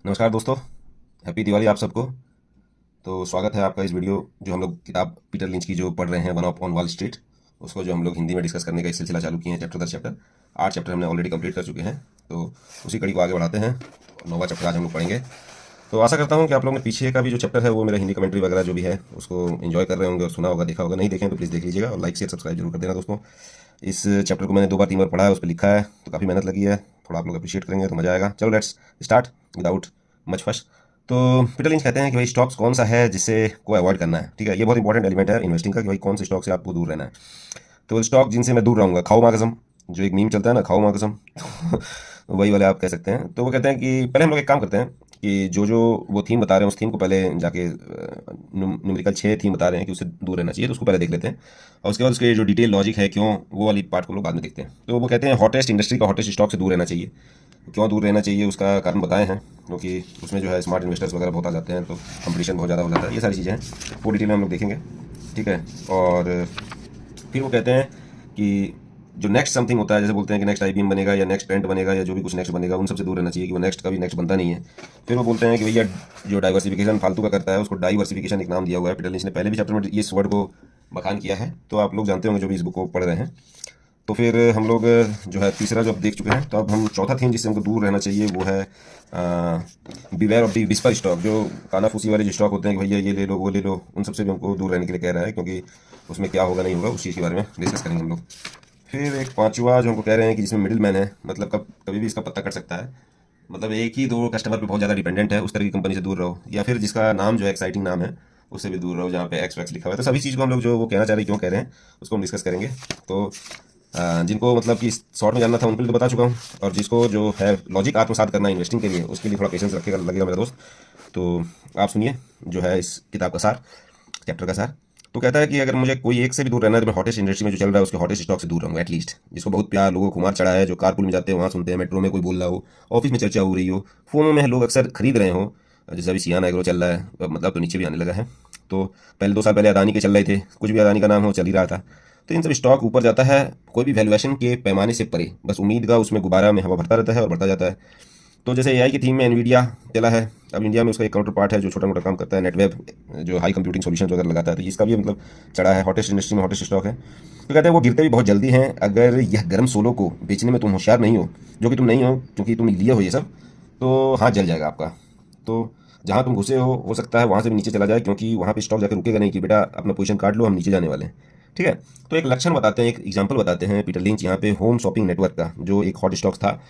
नमस्कार दोस्तों। हैप्पी दिवाली आप सबको। तो स्वागत है आपका इस वीडियो जो हम लोग किताब पीटर लिंच की जो पढ़ रहे हैं, one of on wall street, उसको जो हम लोग हिंदी में डिस्कस करने का एक सिलसिला चालू किए हैं, चैप्टर दर चैप्टर। 8 चैप्टर हमने ऑलरेडी कंप्लीट कर चुके हैं, तो उसी कड़ी को आगे बढ़ाते हैं। 9वां चैप्टर आज हम लोग पढ़ेंगे। तो आशा करता हूँ कि आप लोगों ने पीछे का भी जो चैप्टर है वो मेरा हिंदी कमेंट्री वगैरह जो भी है उसको एंजॉय कर रहे होंगे और सुना होगा, देखा होगा। नहीं देखें तो प्लीज़ देख लीजिएगा और लाइक शेयर सब्सक्राइब जरूर कर देना दोस्तों। इस चैप्टर को मैंने 2 बार 3 बार पढ़ा है, उस पर लिखा है, तो काफ़ी मेहनत लगी है। थोड़ा आप लोग अप्रिशिएट करेंगे तो मज़ा आएगा। चलो let's start without much first. तो पीटर लिंच कहते हैं कि भाई स्टॉक्स कौन सा है जिससे को अवॉइड करना है। ठीक है, ये बहुत इंपॉर्टेंट एलिमेंट है इन्वेस्टिंग का कि भाई कौन से स्टॉक से आपको दूर रहना है। तो स्टॉक जिनसे मैं दूर रहूँगा, खाओ मार्क्सम, जो एक मीम चलता है ना, खाओ मार्क्सम वही वाले आप कह सकते हैं। तो वो कहते हैं कि पहले हम लोग एक काम करते हैं कि जो जो वो थीम बता रहे हैं उस थीम को पहले जाके न्यूमेरिकल 6 थीम बता रहे हैं कि उससे दूर रहना चाहिए, तो उसको पहले देख लेते हैं। और उसके बाद उसके जो डिटेल लॉजिक है क्यों, वो वाली पार्ट को लोग बाद में देखते हैं। तो वो कहते हैं हॉटेस्ट इंडस्ट्री का हॉटेस्ट स्टॉक से दूर रहना चाहिए। क्यों दूर रहना चाहिए उसका कारण बताए हैं, क्योंकि उसमें जो है स्मार्ट इन्वेस्टर्स वगैरह बहुत आ जाते हैं, तो कंपटीशन बहुत ज़्यादा हो जाता है। ये सारी चीज़ें हैं, वो डिटेल में हम लोग देखेंगे। ठीक है। और फिर वो कहते हैं कि जो नेक्स्ट समथिंग होता है, जैसे बोलते हैं कि नेक्स्ट आईबीएम बनेगा या नेक्स्ट ट्रेंड बनेगा या जो भी कुछ नेक्स्ट बनेगा, उन सबसे दूर रहना चाहिए कि वो नेक्स्ट कभी नेक्स्ट बनता नहीं है। फिर वो बोलते हैं कि भैया जो डाइवर्सिफिकेशन फालतू का करता है उसको डाइवर्सिफिकेशन एक नाम दिया हुआ है। पीटर लिंच ने पहले भी चैप्टर में इस वर्ड को बखान किया है, तो आप लोग जानते होंगे जो भी इस बुक को पढ़ रहे हैं। तो फिर हम लोग जो है तीसरा जो अब देख चुके हैं, तो अब हम चौथा थीम जिससे हमको दूर रहना चाहिए वो है beware of the whisper stock. जो कानाफूसी वाले जो स्टॉक होते हैं कि भैया ये ले लो वो ले लो, उन सबसे भी हमको दूर रहने के लिए कह रहा है, क्योंकि उसमें क्या होगा नहीं होगा उस चीज़ के बारे में डिस्कस करेंगे हम लोग। फिर एक पांचवा जो हमको कह रहे हैं कि जिसमें मिडिल मैन है, मतलब कभी भी इसका पत्ता कट सकता है, मतलब एक ही दो कस्टमर पे बहुत ज़्यादा डिपेंडेंट है, उस तरह की कंपनी से दूर रहो। या फिर जिसका नाम जो है एक्साइटिंग नाम है उससे भी दूर रहो, जहाँ पे एक्स वैक्स लिखा हुआ है। तो सभी चीज़ को हम लोग जो वो कहना चाह रहे हैं क्यों कह रहे हैं उसको हम डिस्कस करेंगे। तो जिनको मतलब कि शॉर्ट में जानना था उनके लिए तो बता चुका हूँ, और जिसको जो है लॉजिक आत्मसात करना है इन्वेस्टिंग के लिए, उसके लिए थोड़ा पेशेंस रखेगा लगेगा मेरा दोस्त। तो आप सुनिए जो है इस किताब का सार, चैप्टर का सार। तो कहता है कि अगर मुझे कोई एक से भी दूर रहना है तो मैं हॉटेस्ट इंडस्ट्री में जो चल रहा है उसके हॉटेस्ट स्टॉक से दूर रहूँगा एटलीस्ट, जिसको बहुत प्यार लोगों को खुमार चढ़ा है, जो कारपूल में जाते हैं वहाँ सुनते हैं, मेट्रो में कोई बोल रहा हो, ऑफिस में चर्चा हो रही हो, फोनों में लोग अक्सर खरीद रहे हो। जैसे अभी सियान एग्रो चल रहा है, मतलब तो नीचे भी आने लगा है। तो पहले 2 साल पहले अदानी के चल रहे थे, कुछ भी अदानी का नाम हो चल ही रहा था। तो इन सब स्टॉक ऊपर जाता है कोई भी वैल्यूएशन के पैमाने से परे, बस उम्मीद का उसमें गुब्बारा में हवा भरता रहता है और बढ़ता जाता है। तो जैसे एआई की थीम में एनवीडिया चला है, अब इंडिया में उसका एक काउंटर पार्ट है जो छोटा मोटा काम करता है, नेटवेब, जो हाई कंप्यूटिंग सॉल्यूशन वगैरह लगाता है, तो इसका भी मतलब चढ़ा है, हॉटेस्ट इंडस्ट्री में हॉटेस्ट स्टॉक है। तो कहते हैं वो गिरते भी बहुत जल्दी हैं अगर यह गर्म सोलो को बेचने में तुम होशियार नहीं हो, जो कि तुम नहीं हो क्योंकि तुम लिए हो ये सब, तो हाथ जल जाएगा आपका। तो जहाँ तुम घुसे हो सकता है वहाँ से भी नीचे चला जाए, क्योंकि वहाँ पे स्टॉक जाकर रुकेगा नहीं कि बेटा अपना पोजीशन काट लो हम नीचे जाने वाले हैं। ठीक है। तो एक लक्षण बताते हैं, एक एग्जांपल बताते हैं पीटर लिंच यहाँ पे होम शॉपिंग नेटवर्क का, जो एक हॉट स्टॉक था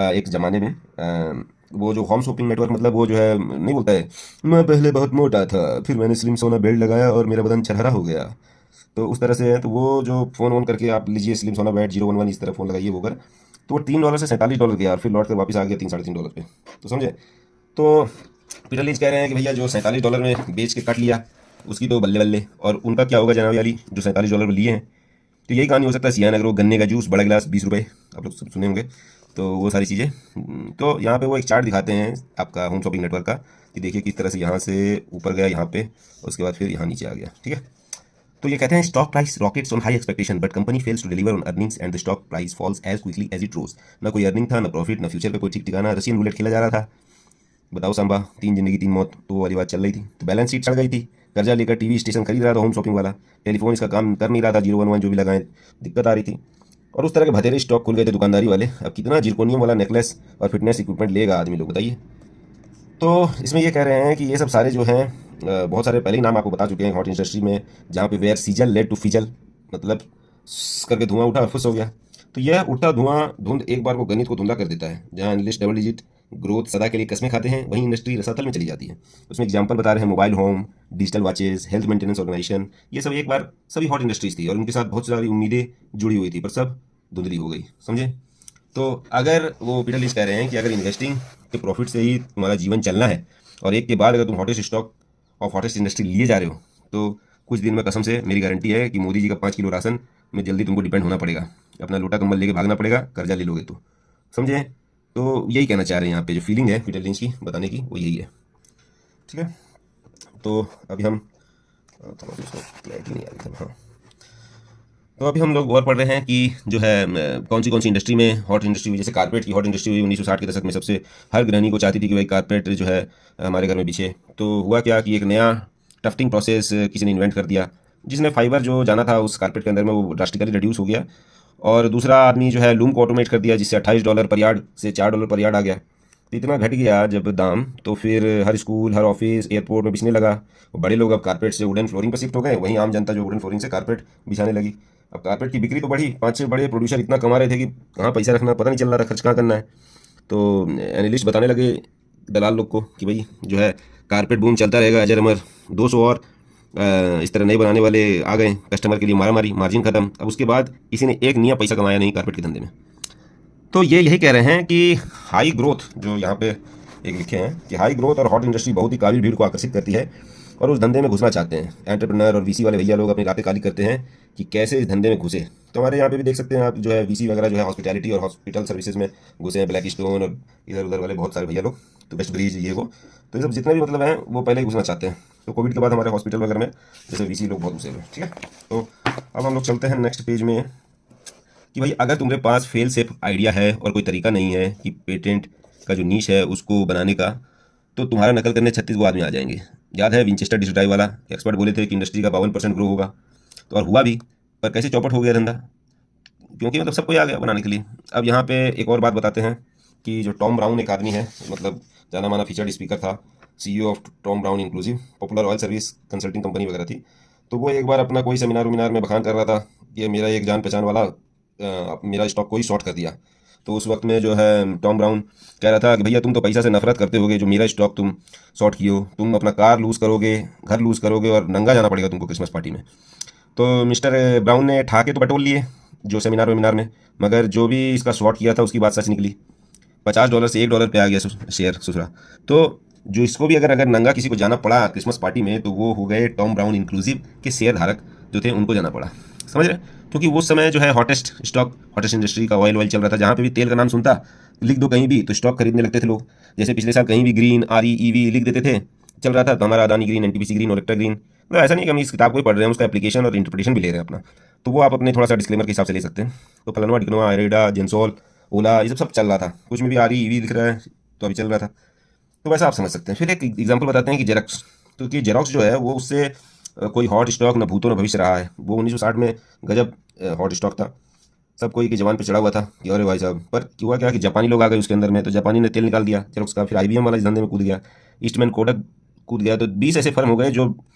एक ज़माने में। वो जो होम शॉपिंग नेटवर्क, मतलब वो जो है नहीं बोलता है मैं पहले बहुत मोटा था फिर मैंने स्लिम सोना बेल्ट लगाया और मेरा बदन छरहरा हो गया, तो उस तरह से है। तो वो जो फ़ोन ऑन करके आप लीजिए स्लिम सोना बेल्ट 011 इस तरह फ़ोन लगाइए वो कर, तो वो $3 से $47 गया और फिर लौट कर वापस आ गया 3 साढ़े 3 डॉलर पे। तो समझे। तो पीटर लीच कह रहे हैं कि भैया जो $47 में बेच के कट लिया उसकी तो बल्ले बल्ले, और उनका क्या होगा जनाब वाली जो $47 में लिए हैं। तो यही कहानी हो सकता है सियान एग्रो, गन्ने का जूस बड़ा गिलास 20 रुपये, आप लोग सब सुने होंगे। तो वो सारी चीज़ें। तो यहाँ पे वो एक चार्ट दिखाते हैं आपका होम शॉपिंग नेटवर्क का, कि देखिए किस तरह से यहाँ से ऊपर गया यहाँ पे, उसके बाद फिर यहाँ नीचे आ गया। ठीक है। तो ये कहते हैं stock price rockets on high expectation but company fails to deliver on earnings and the stock price falls as quickly as it rose. ना कोई अर्निंग था, ना प्रॉफिट, ना फ्यूचर पे कोई ठीक ठिकाना, रशियन रूलेट खेला जा रहा था। बताओ सांबा, 3 जिंदगी 3 मौत, तो वो वाली बात चल रही थी। तो बैलेंस शीट चढ़ गई थी, कर्जा लेकर टीवी स्टेशन खरीद रहा था होम शॉपिंग वाला, टेलीफोन इसका काम कर नहीं रहा था, 011 जो भी लगाए, दिक्कत आ रही थी। और उस तरह के भतेरे स्टॉक खुल गए थे दुकानदारी वाले। अब कितना जिरकोनियम वाला नेकलेस और फिटनेस इक्विपमेंट लेगा आदमी लोग, बताइए। तो इसमें ये कह रहे हैं कि ये सब सारे जो हैं बहुत सारे पहले ही नाम आपको बता चुके हैं हॉट इंडस्ट्री में, जहाँ पे वेयर सीजल लेड टू फिजल, मतलब करके धुआं उठा और फुस हो गया। तो यह उठता धुआं धुंध एक बार को गणित को धुंधला कर देता है। जहाँ एनालिस्ट डबल डिजिट ग्रोथ सदा के लिए कस्में खाते हैं, वहीं इंडस्ट्री रसातल में चली जाती है। उसमें एग्जांपल बता रहे हैं mobile home, digital watches, health maintenance organisation, ये सब एक बार सभी हॉट इंडस्ट्रीज थी और उनके साथ बहुत सारी उम्मीदें जुड़ी हुई थी, पर सब धुंधली हो गई, समझे। तो अगर वो पीटर लिंच कह रहे हैं कि अगर इन्वेस्टिंग के प्रॉफिट से ही तुम्हारा जीवन चलना है और एक के बाद अगर तुम hottest stock of hottest industry लिए जा रहे हो, तो कुछ दिन में कसम से मेरी गारंटी है कि मोदी जी का 5 किलो राशन में जल्दी तुमको डिपेंड होना पड़ेगा, अपना लोटा कंबल लेके भागना पड़ेगा, कर्जा ले लोगे तो, समझे। तो यही कहना चाह रहे हैं यहाँ पे, जो फीलिंग है पीटर लिंच की बताने की वो यही है। ठीक है। तो अभी हम थोड़ा सा इसको क्लैरिटी नहीं आ रही थी, हाँ। तो अभी हम लोग और पढ़ रहे हैं कि जो है कौन सी इंडस्ट्री में हॉट इंडस्ट्री हुई। जैसे कारपेट की हॉट इंडस्ट्री हुई 1960 के दशक में। सबसे हर गृहिणी को चाहती थी कि भाई कारपेट जो है हमारे घर में बिछे। तो हुआ क्या कि एक नया टफ्टिंग प्रोसेस किसी ने इन्वेंट कर दिया, जिसने फाइबर जो जाना था उस कारपेट के अंदर में वो ड्रास्टिकली रिड्यूस हो गया। और दूसरा आदमी जो है लूम को ऑटोमेट कर दिया, जिससे $28 पर यार्ड से $4 पर यार्ड आ गया। तो इतना घट गया जब दाम, तो फिर हर स्कूल, हर ऑफिस, एयरपोर्ट में बिछने लगा। बड़े लोग अब कारपेट से वुडन फ्लोरिंग पर शिफ्ट हो गए, वहीं आम जनता जो वुडन फ्लोरिंग से कारपेट बिछाने लगी। अब कारपेट की बिक्री तो बढ़ी, 5-6 बड़े प्रोड्यूसर इतना कमा रहे थे कि कहाँ पैसा रखना पता नहीं चल रहा था, खर्च कहाँ करना है। तो एनालिस्ट बताने लगे दलाल लोग को कि भाई जो है कारपेट बूम चलता रहेगा अजर अमर। 200 और इस तरह नए बनाने वाले आ गए, कस्टमर के लिए मारा मारी, मार्जिन खत्म। अब उसके बाद किसी ने एक नया पैसा कमाया नहीं कारपेट के धंधे में। तो ये यही कह रहे हैं कि हाई ग्रोथ, जो यहाँ पे एक लिखे हैं कि हाई ग्रोथ और हॉट इंडस्ट्री बहुत ही काबिल भीड़ को आकर्षित करती है और उस धंधे में घुसना चाहते हैं। एंटरप्रेन्योर और वीसी वाले भैया लोग अपनी रातें काली करते हैं कि कैसे इस धंधे में घुसे। तो हमारे यहाँ पे भी देख सकते हैं आप, जो है वीसी वगैरह जो है हॉस्पिटैलिटी और हॉस्पिटल सर्विसेज में घुसे हैं। ब्लैक स्टोन और इधर उधर वाले बहुत सारे भैया लोग, तो बेस्ट ब्रीज ये वो, तो ये सब जितने भी मतलब हैं वो पहले ही घुसना चाहते हैं। तो कोविड के बाद हमारे हॉस्पिटल वगैरह में जैसे वीसी लोग बहुत घुसे हुए। ठीक है, तो अब हम लोग चलते हैं नेक्स्ट पेज में कि भाई अगर तुम्हारे पास फेल सेफ आइडिया है और कोई तरीका नहीं है कि पेटेंट का जो नीश है उसको बनाने का, तो तुम्हारा नकल करने 36 गो आदमी आ जाएंगे। याद है विंचेस्टर डिस्क ड्राइव वाला एक्सपर्ट बोले थे कि इंडस्ट्री का 52% ग्रो होगा, तो और हुआ भी। पर कैसे चौपट हो गया धंधा, क्योंकि मतलब सबको आ गया बनाने के लिए। अब यहाँ पे एक और बात बताते हैं कि जो टॉम ब्राउन एक आदमी है, मतलब जाना माना फीचर्ड स्पीकर था, CEO of Tom brown inclusive, popular oil service consulting company वगैरह थी। तो वो एक बार अपना कोई सेमिनार वेमिनार में बखान कर रहा था कि मेरा एक जान पहचान वाला मेरा स्टॉक को ही शॉर्ट कर दिया। तो उस वक्त में जो है टॉम ब्राउन कह रहा था कि भैया तुम तो पैसा से नफरत करते होगे, जो मेरा स्टॉक तुम शॉर्ट किए हो, तुम अपना कार लूज़ करोगे, घर लूज़ करोगे और नंगा जाना पड़ेगा तुमको क्रिसमस पार्टी में। तो मिस्टर ब्राउन ने ठाके तो बटोल लिए जो सेमिनार वेमिनार में, मगर जो भी इसका शॉर्ट किया था उसकी बात सच निकली। $50 से $1 पे आ गया शेयर ससुरा। तो जो इसको भी अगर नंगा किसी को जाना पड़ा क्रिसमस पार्टी में, तो वो हो गए टॉम ब्राउन इंक्लूसिव के शेयर धारक जो थे, उनको जाना पड़ा। समझ रहे, क्योंकि वो समय जो है हॉटेस्ट स्टॉक, हॉटेस्ट इंडस्ट्री का ऑयल चल रहा था। जहाँ पे भी तेल का नाम सुनता, लिख दो कहीं भी, तो स्टॉक खरीदने लगते थे लोग। जैसे पिछले साल कहीं भी ग्रीन, REEV लिख देते थे, चल रहा था। तो हमारा Adani green, NTPC green, Olectra green, मतलब ऐसा नहीं कि हम इस किताब को ही पढ़ रहे हैं, उसका एप्लीकेशन और इंटरप्रिटेशन भी ले रहे हैं अपना। तो वो आप अपने थोड़ा सा डिस्क्लेमर के हिसाब से ले सकते हैं। तो फलनवा डिकनवा, एरेडा, जेंसोल, ओला, ये सब चल रहा था। कुछ में भी REEV लिख रहा है तो अभी चल रहा था। तो वैसा आप समझ सकते हैं। फिर एक एग्जांपल बताते हैं कि जेरॉक्स। तो कि जेरॉक्स जो है वो उससे कोई हॉट स्टॉक न भूतों न भविष्य रहा है। वो 1960 में गजब हॉट स्टॉक था, सब कोई की जवान पे चढ़ा हुआ था कि अरे भाई साहब। पर हुआ क्या कि जापानी लोग आ गए उसके अंदर में, तो जापानी ने तेल निकाल दिया जेरॉक्स का। फिर IBM वाला इस धंधे में कूद गया, ईस्टमैन कोडक कूद गया। तो 20 ऐसे फर्म हो गए जो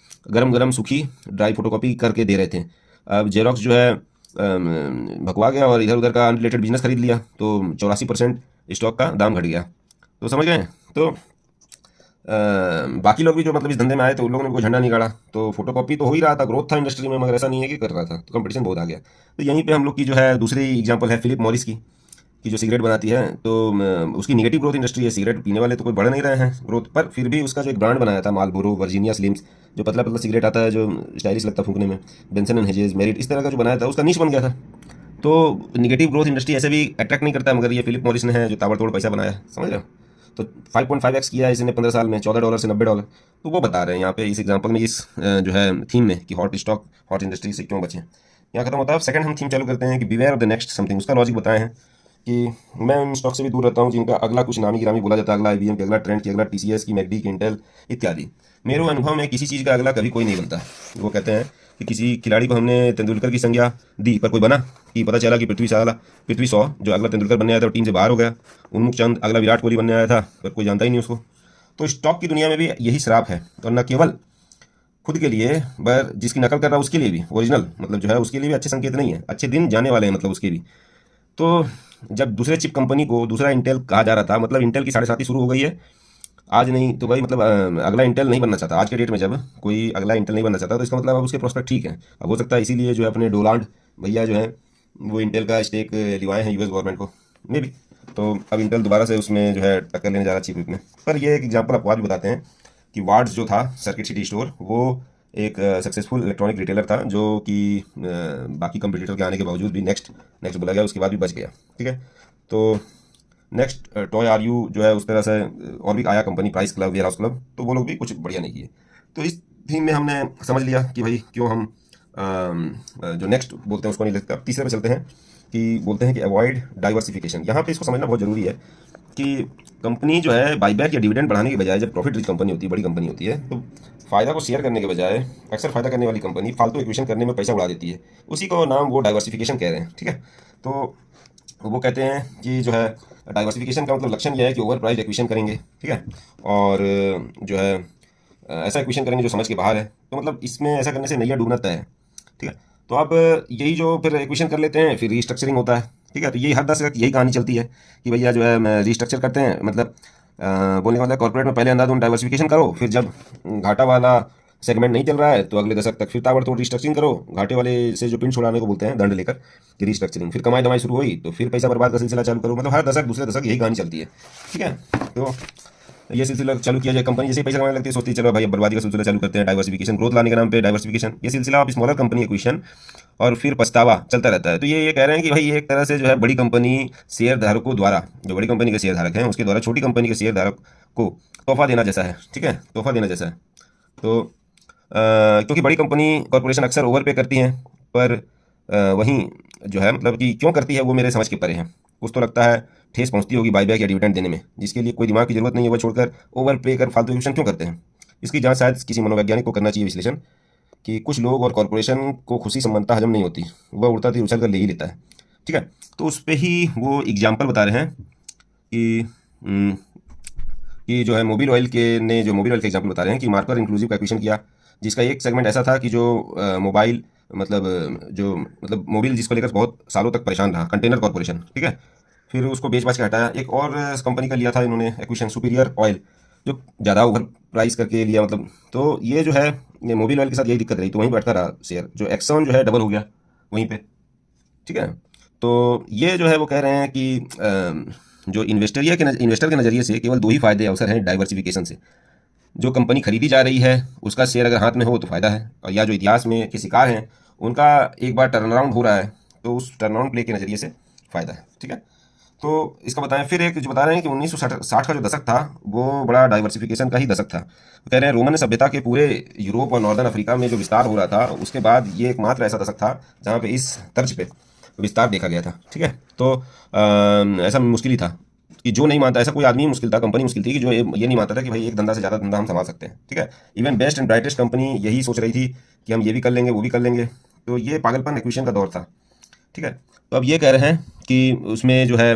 गरम गरम सूखी ड्राई फोटोकॉपी करके दे रहे थे। अब जेरॉक्स जो है भकवा गया और इधर उधर का अनरिलेटेड बिजनेस खरीद लिया, तो 84% स्टॉक का दाम घट गया। तो समझ गए। तो बाकी लोग भी जो मतलब इस धंधे में आए, तो उन लोगों ने कोई झंडा नहीं गाड़ा। तो फोटोकॉपी तो हो ही रहा था, ग्रोथ था इंडस्ट्री में, मगर ऐसा नहीं है कि कर रहा था, तो कंपटीशन बहुत आ गया। तो यहीं पे हम लोग की जो है दूसरी एग्जांपल है फिलिप मॉरिस की, कि जो सिगरेट बनाती है। तो उसकी निगेटिव ग्रोथ इंडस्ट्री है। सिगरेट पीने वाले तो कोई बढ़ नहीं रहे हैं ग्रोथ, पर फिर भी उसका जो एक ब्रांड बनाया था मालबोरो, वर्जीनिया स्लिम्स, जो पतला पतला सिगरेट आता है जो स्टाइलिश लगता है फूकने में, बेंसन एंड हेजेस, मेरिट, इस तरह का जो बनाया था, उसका नीश बन गया था। तो निगेटिव ग्रोथ इंडस्ट्री ऐसे भी अट्रैक्ट नहीं करता, मगर ये फिलिप मॉरिस ने है जो ताबड़तोड़ पैसा बनाया, समझ रहे हो। तो 5.5x किया है इसने 15 साल में, $14 से $90। तो वो बता रहे हैं यहाँ पे इस एग्जांपल में, इस जो है थीम में, कि हॉट स्टॉक, हॉट इंडस्ट्री से क्यों बचें। यहाँ खत्म होता है। सेकंड हम थीम चालू करते हैं कि beware of the next something. उसका लॉजिक बताए हैं कि मैं उन स्टॉक से भी दूर रहता हूँ जिनका अगला कुछ नामी गिरामी बोला जाता है। अगला IBM की, अगला ट्रेंड की, अगला TCS की, मैकडी की, इंटेल इत्यादि। मेरे अनुभव में किसी चीज़ का अगला कभी कोई नहीं बनता। वो कहते हैं कि किसी खिलाड़ी को हमने तेंदुलकर की संज्ञा दी, पर कोई बना, कि पता चला कि पृथ्वी शॉ जो अगला तेंदुलकर बनने आया था, टीम से बाहर हो गया। उन्मुख चंद अगला विराट कोहली बनने आया था, पर कोई जानता ही नहीं उसको। तो स्टॉक की दुनिया में भी यही श्राप है। और न केवल खुद के लिए, पर जिसकी नकल कर रहा है उसके लिए भी, ओरिजिनल मतलब जो है उसके लिए भी अच्छे संकेत नहीं है, अच्छे दिन जाने वाले हैं मतलब उसके भी। तो जब दूसरे चिप कंपनी को दूसरा इंटेल कहा जा रहा था, मतलब इंटेल की 7.5 शुरू हो गई है आज नहीं तो भाई, मतलब अगला इंटेल नहीं बनना चाहता आज के डेट में। जब कोई अगला इंटेल नहीं बनना चाहता, तो इसका मतलब अब उसके प्रोस्पेक्ट ठीक है। अब हो सकता है इसीलिए जो है अपने डोनाल्ड भैया जो है वो इंटेल का स्टेक लिवाए हैं US गवर्नमेंट को, मे भी। तो अब इंटेल दोबारा से उसमें जो है टक्कर लेने जा रहा है चिप में। पर ये एक एग्जाम्पल आपको आज भी बताते हैं कि वार्ड्स जो था सर्किट सिटी स्टोर, वो एक सक्सेसफुल इलेक्ट्रॉनिक रिटेलर था, जो कि बाकी कंपटीटर के आने के बावजूद भी नेक्स्ट बोला गया, उसके बाद भी बच गया। ठीक है। तो नेक्स्ट टॉय RU जो है उस तरह से और भी आया company, price club, warehouse club, तो वो लोग भी कुछ बढ़िया नहीं किए। तो इस थीम में हमने समझ लिया कि भाई क्यों हम जो नेक्स्ट बोलते हैं उसको नहीं लिखता। तीसरे पे चलते हैं कि बोलते हैं कि अवॉइड डाइवर्सिफिकेशन। यहाँ पे इसको समझना बहुत जरूरी है कि कंपनी जो है बाईबैक या डिविडेंड बढ़ाने के बजाय, जब प्रॉफिट रिच कंपनी होती है, बड़ी कंपनी होती है, तो फायदा को शेयर करने के बजाय अक्सर फायदा करने वाली कंपनी फालतू एक्विजिशन करने में पैसा उड़ा देती है। उसी को नाम वो डाइवर्सिफिकेशन कह रहे हैं। ठीक है, तो वो कहते हैं कि जो है डाइवर्सिफिकेशन का मतलब लक्षण यह है कि ओवर प्राइस एक्विजिशन करेंगे। ठीक है, और जो है ऐसा एक्विजिशन करेंगे जो समझ के बाहर है। तो मतलब इसमें ऐसा करने से नैया डूबना तय है। ठीक है, तो अब यही जो फिर एक्विजिशन कर लेते हैं, फिर रीस्ट्रक्चरिंग होता है। ठीक है, तो यही हर दशक यही कहानी चलती है कि भैया जो है रीस्ट्रक्चर करते हैं, मतलब बोलने का मतलब कॉर्पोरेट में पहले अंधाधुंध डाइवर्सिफिकेशन करो, फिर जब घाटा वाला सेगमेंट नहीं चल रहा है तो अगले दशक तक फिर ताबड़तोड़ रिस्ट्रक्चरिंग करो, घाटे वाले से जो पिंड छुड़ाने को बोलते हैं दंड लेकर कि रिस्ट्रक्चरिंग, फिर कमाई दमाई शुरू हुई तो फिर पैसा बर्बाद का सिलसिला चालू करो। मतलब हर दशक दूसरे दशक यही कहानी चलती है। ठीक है, तो ये सिलसिला चालू किया जाए, कंपनी जैसे ही पैसा कमाने लगती है सोचती है चलो भाई अब बर्बादी का सिलसिला चालू करते हैं, डाइवर्सिफिकेशन, ग्रोथ लाने के नाम पे डाइवर्सिफिकेशन, ये सिलसिला आप स्मॉलर कंपनी एक्विजिशन और फिर पछतावा चलता रहता है। तो ये कह रहे हैं कि भाई एक तरह से जो है बड़ी कंपनी शेयर धारकों द्वारा, जो बड़ी कंपनी के शेयर धारक हैं उसके द्वारा छोटी कंपनी के शेयर धारक को तोहफा देना जैसा है। ठीक है, तोहफा देना जैसा है। तो क्योंकि बड़ी कंपनी कॉरपोरेशन अक्सर ओवर पे करती हैं, पर वहीं जो है मतलब कि क्यों करती है वो मेरे समझ के परे है। कुछ तो लगता है ठेस पहुंचती होगी बाईबैक या डिविडेंड देने में, जिसके लिए कोई दिमाग की जरूरत नहीं है, वो छोड़कर ओवर पे कर फालतू एक्विजिशन क्यों करते हैं। इसकी जांच शायद किसी मनोवैज्ञानिक को करना चाहिए विश्लेषण, कि कुछ लोग और कॉरपोरेशन को खुशी संबंधता हजम नहीं होती, वह उड़ता तीर उछल कर ले ही लेता है। ठीक है, तो उस पर ही वो एग्जाम्पल बता रहे हैं कि जो है मोबिल ऑयल के ने जो मोबिल ऑयल के एग्जाम्पल बता रहे हैं कि मार्कर इंक्लूसिव का एक्विजिशन किया, जिसका एक सेगमेंट ऐसा था कि जो मोबाइल मतलब मोबिल जिसको लेकर बहुत सालों तक परेशान रहा, कंटेनर कॉर्पोरेशन। ठीक है, फिर उसको बेच बाच के हटाया। एक और कंपनी का लिया था इन्होंने एक्विजिशन, सुपीरियर ऑयल, जो ज़्यादा ओवर प्राइस करके लिया मतलब। तो ये जो है ये मोबिल ऑयल के साथ यही दिक्कत रही, तो वहीं बैठता रहा शेयर, जो एक्सॉन जो है डबल हो गया वहीं पे। ठीक है, तो ये जो है वो कह रहे हैं कि जो इन्वेस्टर के नज़रिए से केवल दो ही फायदे अवसर हैं डाइवर्सिफिकेशन से। जो कंपनी खरीदी जा रही है उसका शेयर अगर हाथ में हो तो फ़ायदा है, और या जो इतिहास में के शिकार हैं उनका एक बार टर्न अराउंड हो रहा है तो उस टर्न अराउंड प्ले के नज़रिए से फ़ायदा है। ठीक है, तो इसका बताएं। फिर एक जो बता रहे हैं कि 1960 का जो दशक था वो बड़ा डाइवर्सिफिकेशन का ही दशक था। तो कह रहे हैं रोमन सभ्यता के पूरे यूरोप और नॉर्दर्न अफ्रीका में जो विस्तार हो रहा था, उसके बाद ये एकमात्र ऐसा दशक था जहाँ पे इस तर्ज पे विस्तार देखा गया था। ठीक है, तो ऐसा मुश्किल ही था कि जो नहीं मानता, ऐसा कोई आदमी मुश्किल था, कंपनी मुश्किल थी कि जो ये नहीं मानता था कि भाई एक धंधा से ज़्यादा धंधा हम संभाल सकते हैं। ठीक है, even best and brightest company यही सोच रही थी कि हम ये भी कर लेंगे वो भी कर लेंगे। तो ये पागलपन एक्विजिशन का दौर था। ठीक है, तो अब ये कह रहे हैं कि उसमें जो है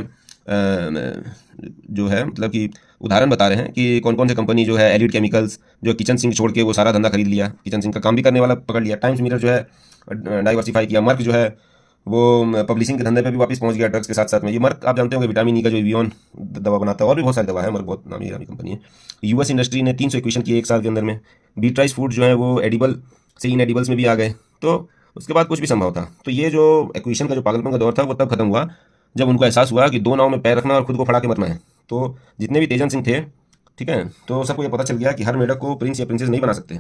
मतलब कि उदाहरण बता रहे हैं कि कौन कौन सी कंपनी जो है, एलिड केमिकल्स जो किचन सिंक छोड़ के वो सारा धंधा खरीद लिया, किचन सिंक का काम भी करने वाला पकड़ लिया। टाइम्स मिरर जो है डाइवर्सिफाई किया। मर्क जो है वो पब्लिशिंग के धंधे पे भी वापस पहुंच गया ड्रग्स के साथ साथ में। ये मर्क आप जानते होंगे विटामिन ई का जो एवियन दवा बनाता है, और भी बहुत सारी दवा है, मर्क बहुत नामी नामी कंपनी है। यूएस इंडस्ट्री ने 300 एक्विजिशन किए एक साल के अंदर में। बीट्राइस फूड जो है वो एडिबल से इन एडिबल्स में भी आ गए। तो उसके बाद कुछ भी संभव था। तो ये जो एक्विजिशन का जो पागलपन का दौर था वो तब खत्म हुआ जब उनको एहसास हुआ कि दो नाव में पैर रखना और खुद को फड़ा के मरना है। तो जितने भी तेजन सिंह थे, ठीक है, तो सबको ये पता चल गया कि हर मेढक को प्रिंस या प्रिंसेस नहीं बना सकते।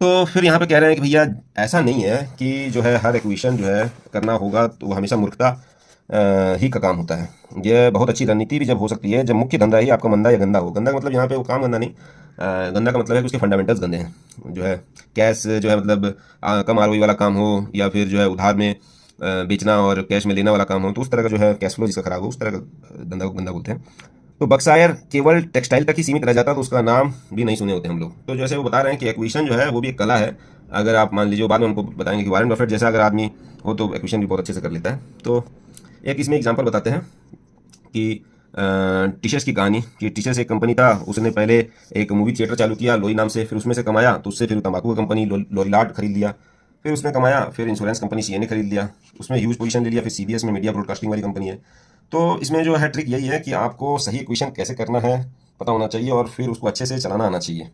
तो फिर यहाँ पे कह रहे हैं कि भैया ऐसा नहीं है कि जो है हर एक्विजिशन जो है करना होगा तो हमेशा मूर्खता ही का काम होता है। यह बहुत अच्छी रणनीति भी जब हो सकती है जब मुख्य धंधा ही आपका मंदा या गंदा हो। गंदा का मतलब यहाँ पे वो काम गंदा नहीं, गंदा का मतलब है कि उसके फंडामेंटल्स गंदे हैं। जो है कैश जो है मतलब कम आरओई वाला काम हो, या फिर जो है उधार में बेचना और कैश में लेना वाला काम हो, तो उस तरह का जो है कैश फ्लो जिसका खराब हो, उस तरह का धंधा को गंदा बोलते हैं। तो बक्सायर केवल टेक्सटाइल तक ही सीमित रह जाता तो उसका नाम भी नहीं सुने होते हम लोग। तो जैसे वो बता रहे हैं कि एक्विजिशन जो है वो भी एक कला है। अगर आप मान लीजिए, बाद में हमको बताएंगे कि वॉरेन बफेट जैसा अगर आदमी हो तो एक्विजिशन भी बहुत अच्छे से कर लेता है। तो एक इसमें एग्जांपल बताते हैं कि टीशर्ट्स की कहानी, कि टीशर्ट्स एक कंपनी था, उसने पहले एक मूवी थिएटर चालू किया लोई नाम से, फिर उसमें से कमाया तो उससे फिर तंबाकू की कंपनी लोरीलार्ड खरीद लिया, फिर उसमें कमाया, फिर इंश्योरेंस कंपनी सीएनए खरीद लिया, उसमें ह्यूज पोजीशन ले लिया, फिर सीबीएस में मीडिया ब्रॉडकास्टिंग वाली कंपनी है। तो इसमें जो है ट्रिक यही है कि आपको सही एक्विजिशन कैसे करना है पता होना चाहिए और फिर उसको अच्छे से चलाना आना चाहिए।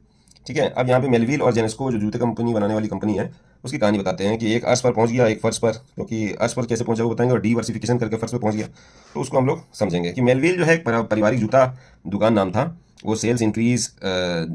ठीक है, अब यहाँ पे मेलविल और जेनेस्को जो जूते कंपनी बनाने वाली कंपनी है उसकी कहानी बताते हैं कि एक अर्श पर पहुंच गया एक फर्श पर, क्योंकि अर्श पर कैसे पहुंचा वो बताएंगे, और डिवर्सिफिकेशन करके फर्श पर पहुंच गया तो उसको हम लोग समझेंगे। कि मेलविल जो है एक पारिवारिक जूता दुकान नाम था, वो सेल्स इंक्रीज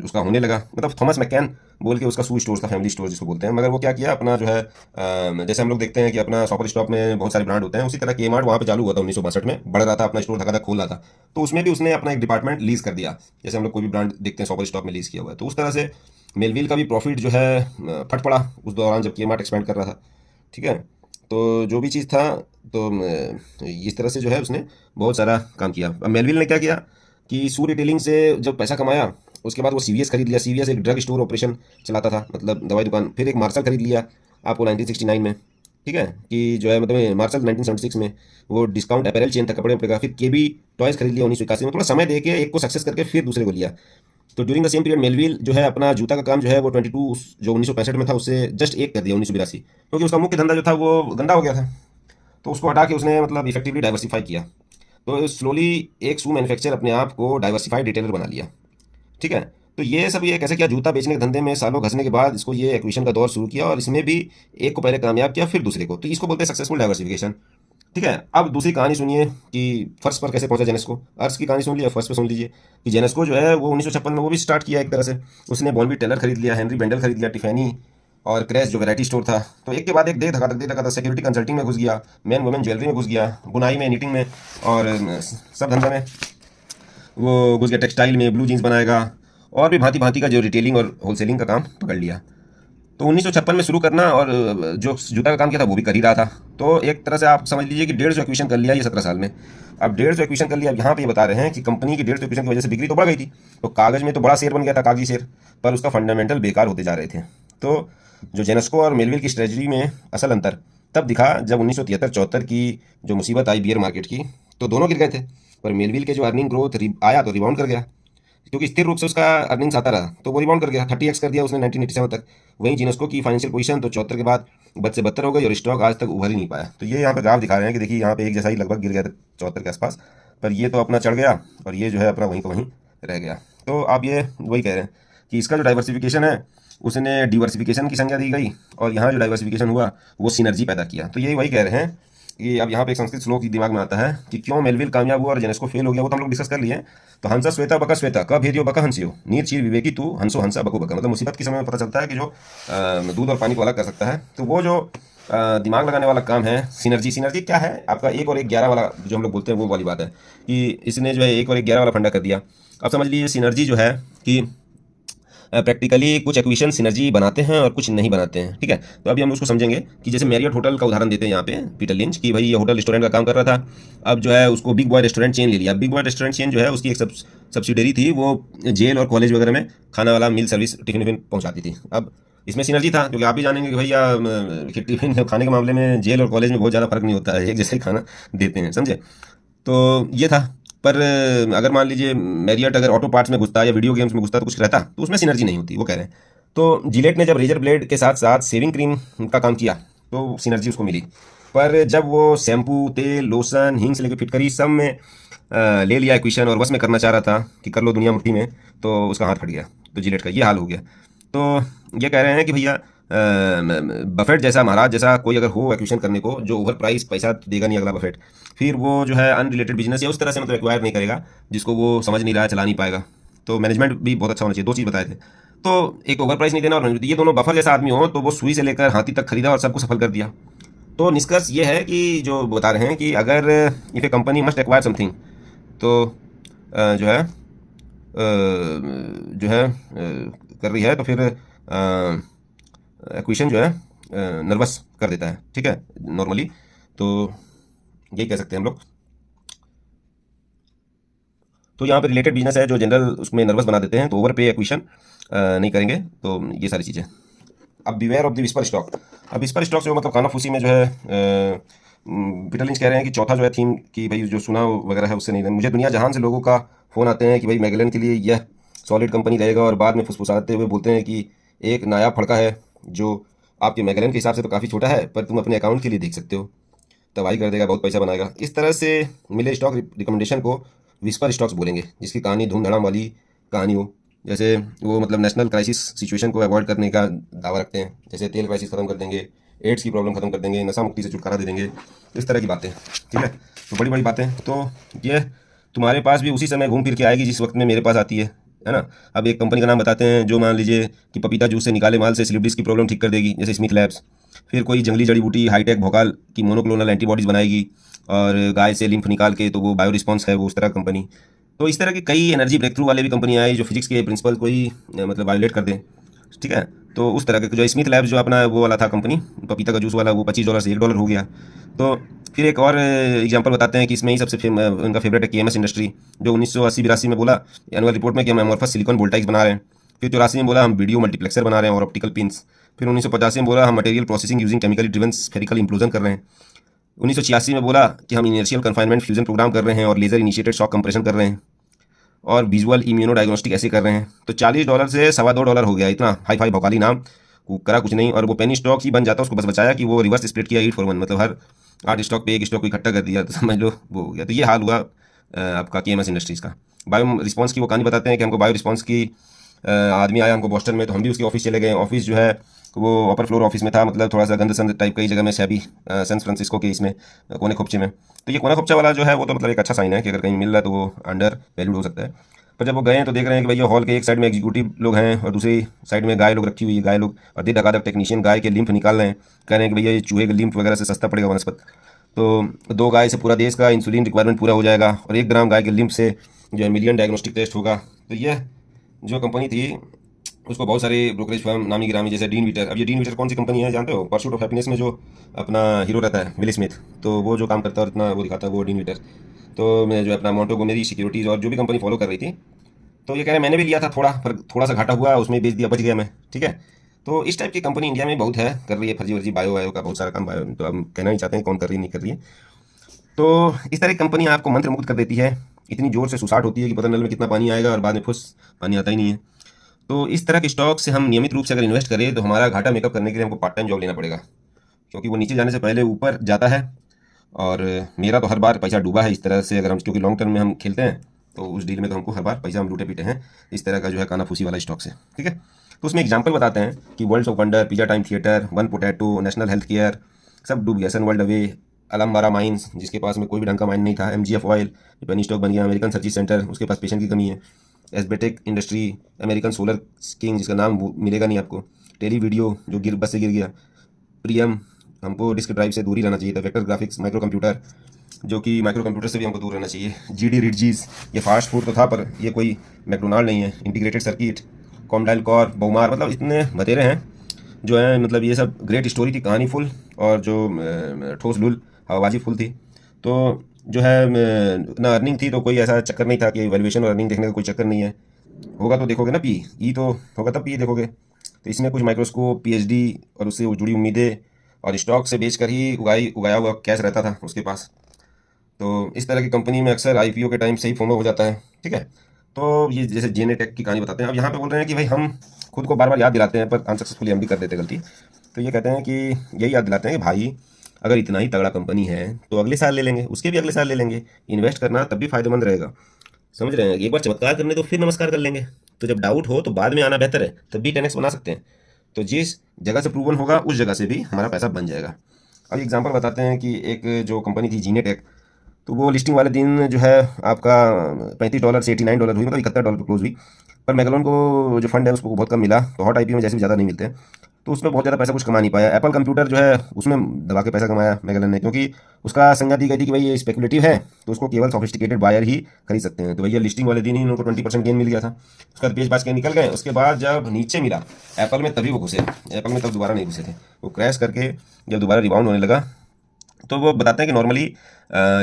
उसका होने लगा, मतलब थॉमस मैकैन बोल के उसका शू स्टोर था, फैमिली स्टोर जिसको बोलते हैं। मगर वो क्या किया, अपना जो है जैसे हम लोग देखते हैं कि अपना शॉपर स्टॉप में बहुत सारे ब्रांड होते हैं, उसी तरह के मार्ट वहाँ पे चालू हुआ था 1962 में, बढ़ रहा था अपना स्टोर, धक्का खोल रहा था। तो उसमें भी उसने अपना एक डिपार्टमेंट लीज कर दिया, जैसे हम लोग कोई भी ब्रांड देखते हैं शॉपर स्टॉप में लीज किया हुआ है। तो उस तरह से मेलविल का भी प्रॉफिट जो है फट पड़ा उस दौरान जब के एक्सपेंड कर रहा था। ठीक है, तो जो भी चीज़ था, तो इस तरह से जो है उसने बहुत सारा काम किया। अब मेलविल ने क्या किया कि सू रिटेलिंग से जब पैसा कमाया, उसके बाद वो सीवीएस खरीद लिया। सीवीएस एक ड्रग स्टोर ऑपरेशन चलाता था, मतलब दवाई दुकान। फिर एक मार्शल खरीद लिया आपको 1969 में। ठीक है, कि जो है मतलब मार्शल 1976 में वो डिस्काउंट अपैरल चेन था कपड़े वपड़े का। फिर केबी टॉयज खरीद लिया 1981 में। थोड़ा समय दे के एक को सक्सेस करके फिर दूसरे को लिया। तो during the same period Melville जो है अपना जूता का काम जो है वो 22 जो 1965 में था उससे जस्ट एक कर दिया 1982, क्योंकि उसका मुख्य धंधा जो था वो गंदा हो गया था। तो उसको हटा के उसने मतलब इफेक्टिवली डाइवर्सिफाई किया। तो स्लोली एक शू मैन्युफैक्चर अपने आप को डाइवर्सिफाइड रिटेलर बना लिया। ठीक है, तो ये कैसे किया, जूता बेचने के धंधे में सालों घसने के बाद इसको ये एक्विजिशन का दौर शुरू किया, और इसमें भी एक को पहले कामयाब किया फिर दूसरे को। तो इसको बोलते हैं सक्सेसफुल डाइवर्सिफिकेशन। ठीक है, अब दूसरी कहानी सुनिए कि फर्श पर कैसे पहुंचा जेनेस्को। अर्श की कहानी सुन लिया, फर्श पे सुन लीजिए कि जेनेस्को जो है वो 1956 में वो भी स्टार्ट किया एक तरह से। उसने बॉन्बी टेलर खरीद लिया, हेनरी बेंडल खरीद लिया, टिफैनी और क्रैश जो वैरायटी स्टोर था। तो एक के बाद एक दे धका था। सिक्योरिटी कंसल्टिंग में घुस गया, मैन वुमेन ज्वेलरी में घुस गया, बुनाई में, नीटिंग में, और सब धंधा में वो घुस गया। टेक्सटाइल में ब्लू जीन्स बनाएगा, और भी भांति भांति का जो रिटेलिंग और होलसेलिंग का काम पकड़ लिया। तो 1956 में शुरू करना, और जो जूता का काम किया था वो भी कर ही रहा था। तो एक तरह से आप समझ लीजिए कि 150 एक्विजिशन कर लिया ये 17 साल में। अब 150 एक्विजिशन कर लिया। अब यहाँ पे ये बता रहे हैं कि कंपनी की 150 एक्विजिशन की वजह से बिक्री तो बढ़ गई थी, तो कागज में तो बड़ा शेयर बन गया था, कागजी शेयर, पर उसका फंडामेंटल बेकार होते जा रहे थे। तो जो जेनेस्को और मेलविल की स्ट्रेटजी में असल अंतर तब दिखा जब 1973-74 की जो मुसीबत आई बियर मार्केट की, तो दोनों गिर गए थे। पर मेलविल के जो अर्निंग ग्रोथ आया तो रिबाउंड कर गया, क्योंकि स्थिर रूप से उसका अर्निंग्स आता रहा, तो वो रिबाउंड कर गया। 30x कर दिया उसने 1987 तक। वहीं जेनेस्को की फाइनेंशियल पोजीशन तो 74 के बाद बद से बदतर हो गई, और स्टॉक आज तक उभर ही नहीं पाया। तो ये यहाँ पे ग्राफ दिखा रहे हैं कि देखिए यहाँ पे एक जैसा ही लगभग गिर गया था 74 के आसपास, पर ये तो अपना चढ़ गया, और ये जो है अपना वहीं का वहीं रह गया। तो आप ये वही कह रहे हैं कि इसका जो डाइवर्सिफिकेशन है उसने डिवर्सिफिकेशन की संज्ञा दी गई, और यहाँ जो डाइवर्सिफिकेशन हुआ वो सिनर्जी पैदा किया। तो यही वही कह रहे हैं कि अब यहाँ पे एक संस्कृत श्लोक दिमाग में आता है कि क्यों मेलविल कामयाब हुआ और जेनेस्को फेल हो गया, वो तो हम लोग डिस्कस कर लिए। तो हंसा श्वेता बका श्वेता क भेदियो बका हंसियो नीर चीर विवेकी तू हंसो हंसा बको बका। मतलब मुसीबत के समय में पता चलता है कि जो दूध और पानी को अलग कर सकता है। तो वो जो दिमाग लगाने वाला काम है सिनर्जी। सिनर्जी क्या है आपका, 1 और 1 11 वाला जो हम लोग बोलते हैं वो वाली बात है कि इसने जो है 1 और 1 11 वाला फंडा कर दिया। अब समझ लीजिए सिनर्जी जो है कि प्रैक्टिकली कुछ एक्विजिशन सिनर्जी बनाते हैं और कुछ नहीं बनाते हैं। ठीक है, तो अभी हम उसको समझेंगे कि जैसे मैरियट होटल का उदाहरण देते हैं यहाँ पे पीटर लिंच, कि भाई ये होटल रेस्टोरेंट का काम कर रहा था। अब जो है उसको बिग बॉय रेस्टोरेंट चेन ले लिया। बिग बॉय रेस्टोरेंट चेन जो है उसकी एक सब्सिडरी थी, वो जेल और कॉलेज वगैरह में खाना वाला मील सर्विस टिफिन विफिन पहुँचाती थी। अब इसमें सिनर्जी था, क्योंकि आप भी जानेंगे कि भैया टिफिन खाने के मामले में जेल और कॉलेज में बहुत ज़्यादा फर्क नहीं होता है, एक जैसे ही खाना देते हैं, समझे। तो ये था। पर अगर मान लीजिए मैरियट अगर ऑटो पार्ट्स में घुसता या वीडियो गेम्स में घुसता तो कुछ रहता, तो उसमें सिनर्जी नहीं होती, वो कह रहे हैं। तो जिलेट ने जब रेजर ब्लेड के साथ साथ शेविंग क्रीम का काम किया तो सिनर्जी उसको मिली। पर जब वो शैम्पू, तेल, लोशन, हिंग से लेकर फिटकरी सब में ले लिया एक्विशन और बस में करना चाह रहा था कि कर लो दुनिया मुट्ठी में, तो उसका हाथ फट गया। तो जिलेट का ये हाल हो गया। तो ये कह रहे हैं कि भैया बफेट जैसा महाराज जैसा कोई अगर हो एक्विजिशन करने को, जो ओवर प्राइस पैसा तो देगा नहीं अगला बफेट, फिर वो जो है अनरिलेटेड बिजनेस या उस तरह से मतलब एक्वायर नहीं करेगा जिसको वो समझ नहीं रहा है, चला नहीं पाएगा। तो मैनेजमेंट भी बहुत अच्छा होना चाहिए। 2 चीज़ बताए थे, तो एक ओवर प्राइस नहीं देना, और ये दोनों बफर जैसा आदमी हो तो वो सुई से लेकर हाथी तक खरीदा और सबको सफल कर दिया। तो निष्कर्ष ये है कि जो बता रहे हैं कि अगर if A company must acquire something, तो जो है कर रही है तो फिर एक्विजिशन जो है नर्वस कर देता है। ठीक है, नॉर्मली तो यही कह सकते हैं हम लोग। तो यहाँ पे रिलेटेड बिजनेस है जो जनरल उसमें नर्वस बना देते हैं, तो ओवर पे एक्विजिशन नहीं करेंगे। तो ये सारी चीज़ें। अब beware of the whisper stock. अब विस्पर स्टॉक जो मतलब कानाफूसी में जो है पीटर लिंच कह रहे हैं कि चौथा जो है थीम कि भाई जो सुना वगैरह है उससे नहीं। मुझे दुनिया जहान से लोगों का फ़ोन आते हैं कि भाई मैगलन के लिए यह सॉलिड कंपनी रहेगा, और बाद में फुसफुसाते हुए बोलते हैं कि एक नायाब फड़का है जो आपके मैगलन के हिसाब से तो काफ़ी छोटा है, पर तुम अपने अकाउंट के लिए देख सकते हो, तबाही कर देगा, बहुत पैसा बनाएगा। इस तरह से मिले स्टॉक रिकमेंडेशन को विस्पर स्टॉक्स बोलेंगे, जिसकी कहानी धूम धड़ाम वाली कहानी हो। जैसे वो मतलब नेशनल क्राइसिस सिचुएशन को अवॉइड करने का दावा रखते हैं, जैसे तेल क्राइसिस खत्म कर देंगे, एड्स की प्रॉब्लम खत्म कर देंगे, नशा मुक्ति से छुटकारा दे देंगे, इस तरह की बातें। ठीक है, तो बड़ी बड़ी बातें। तो ये तुम्हारे पास भी उसी समय घूम फिर के आएगी जिस वक्त में मेरे पास आती है ना। अब एक कंपनी का नाम बताते हैं जो मान लीजिए कि पपीता जूस से निकाले माल से स्लिप डिस्क की प्रॉब्लम ठीक कर देगी, जैसे स्मिथ लैब्स। फिर कोई जंगली जड़ी बूटी हाईटेक भोकाल की मोनोक्लोनल एंटीबॉडीज़ बनाएगी, और गाय से लिम्फ निकाल के तो वो बायो रिस्पॉन्स है, वो उस तरह कंपनी। तो इस तरह की कई एनर्जी ब्रेक थ्रू वाले भी कंपनी आई जो फिजिक्स के प्रिंसिपल को ही मतलब वायोलेट कर दें। ठीक है। तो उस तरह के जो स्मिथ लैब जो अपना वो वाला था कंपनी, पपीता का जूस वाला, वो $25 से $1 हो गया। तो फिर एक और एग्जांपल बताते हैं कि इसमें ही सबसे उनका फेवरेट है KMS इंडस्ट्री, जो 1980-82 में बोला एनुअल रिपोर्ट में कि हम एमोर्फस सिलिकॉन वोल्टाइक्स बना रहे हैं। फिर 84 में बोला हम वीडियो मल्टीप्लेक्सर बना रहे हैं और ऑप्टिकल पिंस। फिर 1985 में बोला हम material processing using chemically driven spherical implosion कर रहे हैं। 1986 में बोला कि हम इनर्शियल कन्फाइनमेंट फ्यूजन प्रोग्राम कर रहे हैं और लेजर इनिशिएटेड शॉक कंप्रेशन कर रहे हैं और विजुअल इम्यूनो डायग्नोस्टिक ऐसे कर रहे हैं। तो $40 से $2.25 हो गया, इतना हाई फाई भौकाली नाम करा कुछ नहीं। और वो पेनी स्टॉक ही बन जाता, उसको बस बचाया कि वो रिवर्स स्प्लिट किया 8 for 1, मतलब हर 8 स्टॉक पे एक स्टॉक को इकट्ठा कर दिया, तो समझ लो वो हो गया। तो ये हाल हुआ आपका KMS इंडस्ट्रीज़ का। बायो रिस्पॉन्स की वो कहानी बताते हैं कि हमको बायो रिस्पॉन्स की आदमी आया हमको बॉस्टन में, तो हम भी उसके ऑफिस चले गए। ऑफिस जो है वो अपर फ्लोर ऑफिस में था, मतलब थोड़ा सा गंद संद टाइप कई जगह में शैबी सैन फ्रांसिस्को के इसमें कोने खोपचे में। तो ये कोना खोपचा वाला जो है वो तो मतलब एक अच्छा साइन है कि अगर कहीं मिल रहा है तो वो अंडर वैल्यूड हो सकता है। पर जब वो गए तो देख रहे हैं कि भैया हॉल के एक साइड में एग्जीक्यूटिव लोग हैं और दूसरी साइड में गाय लोग रखी हुई है, गाय लोग, और दे डकादक टेक्नीशियन गाय के लिम्फ निकाल रहे हैं, कह रहे हैं कि भैया ये चूहे के लिम्फ वगैरह से सस्ता पड़ेगा वनस्पत। तो 2 गाय से पूरा देश का इंसुलिन रिक्वायरमेंट पूरा हो जाएगा और 1 ग्राम गाय के लिम्फ से जो है मिलियन डायग्नोस्टिक टेस्ट होगा। तो यह जो कंपनी थी उसको बहुत सारे ब्रोकरेज फर्म नामी गिरामी, जैसे डीन वीटर। अब ये डीन वीटर कौन सी कंपनी है जानते हो? परसूट ऑफ हैप्पीनेस में जो अपना हीरो रहता है विल स्मिथ, तो वो जो काम करता है और इतना वो दिखाता है वो डीन वीटर। तो मैं जो अपना मोंटोगोमेरी सिक्योरिटीज़ और जो भी कंपनी फॉलो कर रही थी, तो ये कह रहे मैंने भी लिया था थोड़ा, पर थोड़ा सा घाटा हुआ, उसमें बेच दिया, बच गया मैं, ठीक है। तो इस टाइप की कंपनी इंडिया में बहुत है, कर रही है फर्जी वर्जी बायो वायो का बहुत सारा काम। बायो तो हम कहना नहीं चाहते हैं कौन कर रही है नहीं कर रही है। तो इस तरह की कंपनी आपको मंत्र मुक्त कर देती है, इतनी जोर से सुसाट होती है कि पता नल में कितना पानी आएगा और बाद में फुस पानी आता ही नहीं है। तो इस तरह के स्टॉक से हम नियमित रूप से अगर इन्वेस्ट करें तो हमारा घाटा मेकअप करने के लिए हमको पार्ट टाइम जॉब लेना पड़ेगा, क्योंकि वो नीचे जाने से पहले ऊपर जाता है। और मेरा तो हर बार पैसा डूबा है इस तरह से, अगर हम क्योंकि लॉन्ग टर्म में हम खेलते हैं तो उस डील में तो हमको हर बार पैसा हम लूटे पीटे हैं इस तरह का जो है कानाफूसी वाला स्टॉक से, ठीक है। तो उसमें एग्जाम्पल बताते हैं कि worlds of wonder, pizza time theatre, one potato, national health care, सब डूब गया। सन वर्ल्ड अवे, अलमबारा माइंस जिसके पास में कोई भी ढंग का माइन नहीं था, MGF ऑयल पेनी स्टॉक बन गया, अमेरिकन सर्चिस सेंटर उसके पास पेशेंट की कमी है, एसबेटेक इंडस्ट्री, अमेरिकन सोलर किंग जिसका नाम मिलेगा नहीं आपको, टेली वीडियो जो बस से गिर गया, प्रियम, हमको डिस्क ड्राइव से दूर ही रहना चाहिए था, वेक्टर ग्राफिक्स, माइक्रो कंप्यूटर जो कि माइक्रो कंप्यूटर से भी हमको दूर रहना चाहिए, GD रिडजीज, ये फास्ट फूड तो था पर ये कोई मैकडोनाल्ड नहीं है, इंटीग्रेटेड सर्किट, कॉमडाइल कॉर, बौमार, मतलब इतने बतेरे हैं जो है, मतलब ये सब ग्रेट स्टोरी थी, कहानी फुल, और जो ठोस लुल हवाबाजी फुल थी। तो जो है ना अर्निंग थी तो कोई ऐसा चक्कर नहीं था कि वैल्यूएशन और अर्निंग देखने का कोई चक्कर नहीं है, होगा तो देखोगे ना पी ई, तो होगा तब पी देखोगे। तो इसमें कुछ माइक्रोस्कोप, PhD और उससे जुड़ी उम्मीदें और स्टॉक से बेचकर ही उगाया हुआ कैश रहता था उसके पास। तो इस तरह की कंपनी में अक्सर IPO के टाइम से ही फोमो हो जाता है, ठीक है। तो ये जैसे जेनेटेक की कहानी बताते हैं। अब यहाँ पे बोल रहे हैं कि भाई हम खुद को बार बार याद दिलाते हैं पर अनसक्सेसफुली हम भी कर देते गलती। तो ये कहते हैं कि यही याद दिलाते हैं कि भाई अगर इतना ही तगड़ा कंपनी है तो अगले साल ले लेंगे, उसके भी अगले साल ले लेंगे, इन्वेस्ट करना तब भी फायदेमंद रहेगा, समझ रहे हैं। एक बार चमत्कार करने तो फिर नमस्कार कर लेंगे, तो जब डाउट हो तो बाद में आना बेहतर है, तब भी 10x बना सकते हैं। तो जिस जगह से प्रूवन होगा उस जगह से भी हमारा पैसा बन जाएगा। अब एग्जांपल बताते हैं कि एक जो कंपनी थी जीनेटेक, तो वो लिस्टिंग वाले दिन जो है आपका $35 से $89 हुई, मतलब $71 पर क्लोज हुई। पर मैगलोन को जो फंड है उसको बहुत कम मिला, तो हॉट IPO में जैसे भी ज़्यादा नहीं मिलते हैं, तो उसमें बहुत ज़्यादा पैसा कुछ कमा नहीं पाया। एप्पल कंप्यूटर जो है उसमें दबा के पैसा कमाया मैगलन ने, क्योंकि उसका संज्ञा दी गई थी कि भाई ये स्पेकुलेटिव है तो उसको केवल सोफिस्टिकेटेड बायर ही खरीद सकते हैं। तो भैया लिस्टिंग वाले दिन ही उनको 20% गेन मिल गया था, उसके बाद बेच बाच के निकल गए। उसके बाद जब नीचे मिला एप्पल में तभी वो घुसे, एप्पल में तब दोबारा नहीं घुसे थे, वो क्रैश करके जब दोबारा रिबाउंड होने लगा। तो वो बताते हैं कि नॉर्मली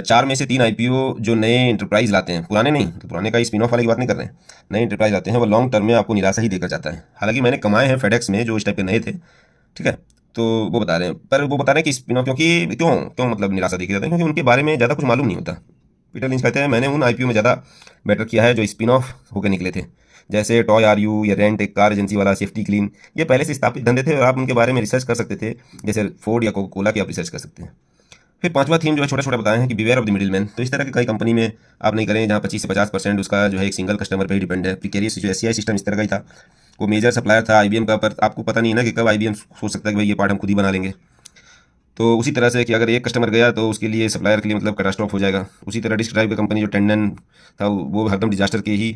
4 में से 3 IPO जो नए इंटरप्राइज लाते हैं, पुराने नहीं, तो पुराने का स्पिन ऑफ वाले की बात नहीं कर रहे हैं, नए इंटरप्राइज लाते हैं, वो लॉन्ग टर्म में आपको निराशा ही देकर जाता है। हालांकि मैंने कमाए हैं फेडेक्स में जो इस टाइप के नए थे, ठीक है। तो वो बता रहे हैं, पर वो बता रहे हैं कि स्पिन ऑफ क्योंकि क्यों क्यों मतलब निराशा देखी जाती है, क्योंकि उनके बारे में ज़्यादा कुछ मालूम नहीं होता। पीटर लिंच कहते हैं मैंने उन IPO में ज़्यादा बेटर किया है जो स्पिन ऑफ होकर निकले थे, जैसे टॉय RU या रेंट एक कार एजेंसी वाला, सेफ्टी क्लीन, ये पहले से स्थापित धंधे थे और आप उनके बारे में रिसर्च कर सकते थे, जैसे फोर्ड या कोका कोला की आप रिसर्च कर सकते हैं। फिर 5वां थीम जो है छोटा छोटा बताए हैं कि beware of the middle man. तो इस तरह की कई कंपनी में आप नहीं करें जहाँ 25 से 50% उसका जो है एक सिंगल कस्टमर पे ही डिपेंड है। प्रिकेरियस जो SCI सिस्टम इस तरह का ही था, वो मेजर सप्लायर था IBM का, पर आपको पता नहीं है ना कि कब IBM सोच सकता है कि भाई ये पार्ट हम खुद ही बना लेंगे। तो उसी तरह से कि अगर एक कस्टमर गया तो उसके लिए सप्लायर के लिए मतलब कैटास्ट्रॉफ हो जाएगा। उसी तरह डिस्क ड्राइव की कंपनी जो टेंडन था वो हरदम डिजास्टर के ही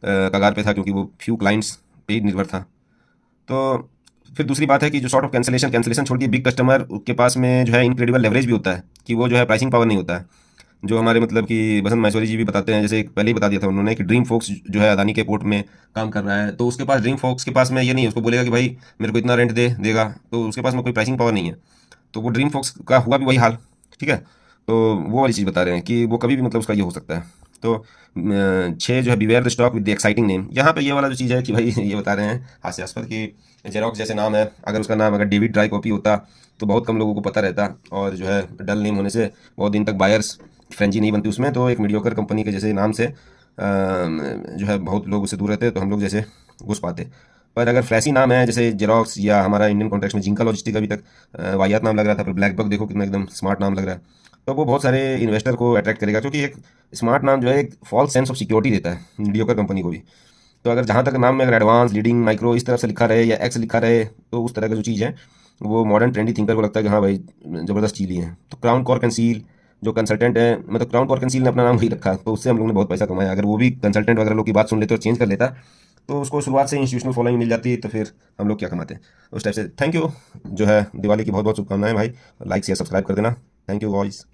कगार पे था, क्योंकि वो फ्यू क्लाइंट्स पे ही निर्भर था। तो फिर दूसरी बात है कि जो सॉर्ट ऑफ कैंसिलेशन छोड़ के बिग कस्टमर के पास में जो है इनक्रेडिबल लेवरेज भी होता है कि वो जो है प्राइसिंग पावर नहीं होता है। जो हमारे मतलब कि बसंत माहेश्वरी जी भी बताते हैं, जैसे एक पहले ही बता दिया था उन्होंने कि ड्रीम फोक्स जो है अदानी के पोर्ट में काम कर रहा है, तो उसके पास ड्रीम फोक्स के पास में ये नहीं है, उसको बोलेगा कि भाई मेरे को इतना रेंट देगा, तो उसके पास में कोई प्राइसिंग पावर नहीं है। तो वो ड्रीम फोक्स का हुआ भी वही हाल, ठीक है। तो वो वाली चीज़ बता रहे हैं कि वो कभी भी मतलब उसका ये हो सकता है। तो 6 जो है, beware the stock with the exciting name. यहाँ पे ये वाला जो चीज़ है कि भाई ये बता रहे हैं हास्यास्पद कि जेरोक्स जैसे नाम है, अगर उसका नाम अगर डेविड ड्राई कॉपी होता तो बहुत कम लोगों को पता रहता, और जो है डल नेम होने से बहुत दिन तक बायर्स फ्रेंची नहीं बनती उसमें, तो एक मीडियोकर कंपनी के जैसे नाम से जो है बहुत लोग उससे दूर रहते, तो हम लोग जैसे घुस पाते। पर अगर फ्लैसी नाम है जैसे जेरोक्स, या हमारा इंडियन कॉन्टेक्स्ट में जिंका लॉजिस्टिक अभी तक वाहियात नाम लग रहा था, पर ब्लैक बक देखो कितना एकदम स्मार्ट नाम लग रहा है, तो वो बहुत सारे इन्वेस्टर को अट्रैक्ट करेगा, क्योंकि एक स्मार्ट नाम जो है एक फॉल्स सेंस ऑफ सिक्योरिटी देता है मीडियोकर कंपनी को भी। तो अगर जहाँ तक नाम में अगर एडवांस, लीडिंग, माइक्रो इस तरह से लिखा रहे या एक्स लिखा रहे, तो उस तरह का जो चीज़ है वो मॉडर्न ट्रेंडी थिंकर को लगता है कि हाँ भाई ज़बरदस्त चीज़ है। तो क्राउन कॉर कंसील जो कंसल्टेंट है, मतलब क्राउन कॉर कंसील ने अपना नाम वही रखा, तो उससे हम लोग ने बहुत पैसा कमाया। अगर वो भी कंसल्टेंट वगैरह लोग की बात सुन लेते और चेंज कर लेता, तो उसको शुरुआत से इंस्टीट्यूशनल फॉलोइंग मिल जाती, तो फिर हम लोग क्या कमाते हैं उस टाइप से। थैंक यू, जो है दिवाली की बहुत बहुत शुभकामनाएं भाई। लाइक शेयर सब्सक्राइब कर देना। Thank you voice.